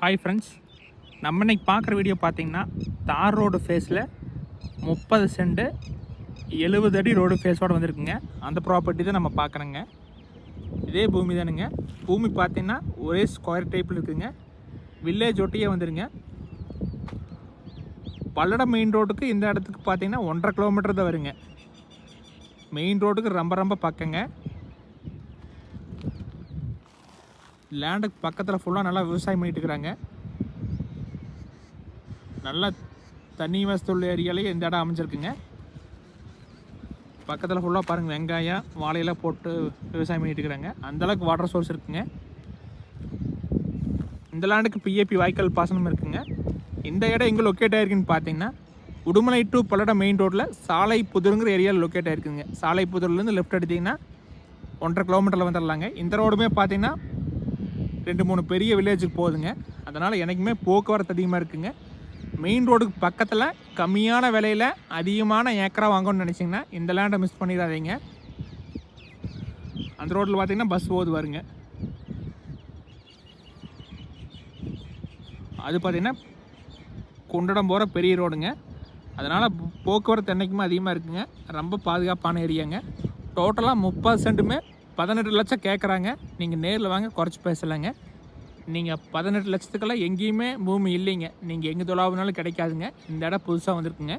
Hi friends, நம்ம இன்னைக்கு பார்க்குற வீடியோ பார்த்தீங்கன்னா தார் ரோடு ஃபேஸில் 30 சென்ட் 70 அடி ரோடு ஃபேஸோடு வந்திருக்குங்க. அந்த ப்ராப்பர்ட்டி தான் நம்ம பார்க்குறோங்க. இதே பூமி தானுங்க. பூமி பார்த்தீங்கன்னா ஒரே ஸ்கொயர் டைப்பில் இருக்குதுங்க. வில்லேஜ் ஒட்டியே வந்துடுங்க. பல்லடம் மெயின் ரோட்டுக்கு இந்த இடத்துக்கு பார்த்தீங்கன்னா 1.5 கிலோமீட்டர் தான் வருங்க. மெயின் ரோட்டுக்கு ரொம்ப பக்கங்க. லேண்டுக்கு பக்கத்தில் ஃபுல்லாக நல்லா விவசாயம் பண்ணிட்டு இருக்கிறாங்க. நல்லா தண்ணி வசதியுள்ள ஏரியாலேயே இந்த இடம் அமைஞ்சிருக்குங்க. பக்கத்தில் ஃபுல்லாக பாருங்கள், வெங்காயம் வாழையெல்லாம் போட்டு விவசாயம் பண்ணிட்டு இருக்கிறாங்க. அந்தளவுக்கு வாட்டர் சோர்ஸ் இருக்குங்க. இந்த லேண்டுக்கு பிஏபி வாய்க்கால் பாசனம் இருக்குங்க. இந்த இடம் எங்கே லொக்கேட் ஆகிருக்குன்னு பார்த்தீங்கன்னா உடுமலை டு பல்லடம் மெயின் ரோட்டில் சாலை புதூருங்கிற ஏரியாவில் லொக்கேட் ஆகிருக்குங்க. சாலை புதூர்லேருந்து லெஃப்ட் எடுத்திங்கன்னா 1.5 கிலோமீட்டரில் வந்துடலாங்க. இந்த ரோடுமே பார்த்தீங்கன்னா 2-3 பெரிய வில்லேஜுக்கு போகுதுங்க. அதனால் எனக்குமே போக்குவரத்து அதிகமாக இருக்குங்க. மெயின் ரோடுக்கு பக்கத்தில் கம்மியான விலையில் அதிகமான ஏக்கரா வாங்கணும்னு நினச்சிங்கன்னா இந்த லேண்டை மிஸ் பண்ணிடாதீங்க. அந்த ரோட்டில் பார்த்தீங்கன்னா பஸ் போகுது வருங்க. அது பார்த்திங்கன்னா குண்டடம் போகிற பெரிய ரோடுங்க. அதனால் போக்குவரத்து என்றைக்குமே அதிகமாக இருக்குங்க. ரொம்ப பாதுகாப்பான ஏரியாங்க. டோட்டலாக 30 சென்ட்டுமே 18 லட்சம் கேட்குறாங்க. நீங்கள் நேரில் வாங்க, குறைச்சி பேசலைங்க. நீங்கள் 18 லட்சத்துக்கெல்லாம் எங்கேயுமே பூமி இல்லைங்க. நீங்கள் எங்கே தொலாவுனாலும் கிடைக்காதுங்க. இந்த இடம் புதுசாக வந்திருக்குங்க.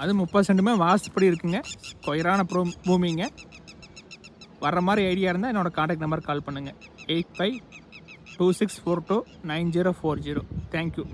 அது 30 சென்ட்டுமே வாஸ்துப்படி இருக்குங்க. ஸ்கொயரான பூமிங்க. வர்ற மாதிரி ஐடியா இருந்தால் என்னோடய கான்டாக்ட் நம்பர் கால் பண்ணுங்கள். 8526429040. தேங்க்யூ.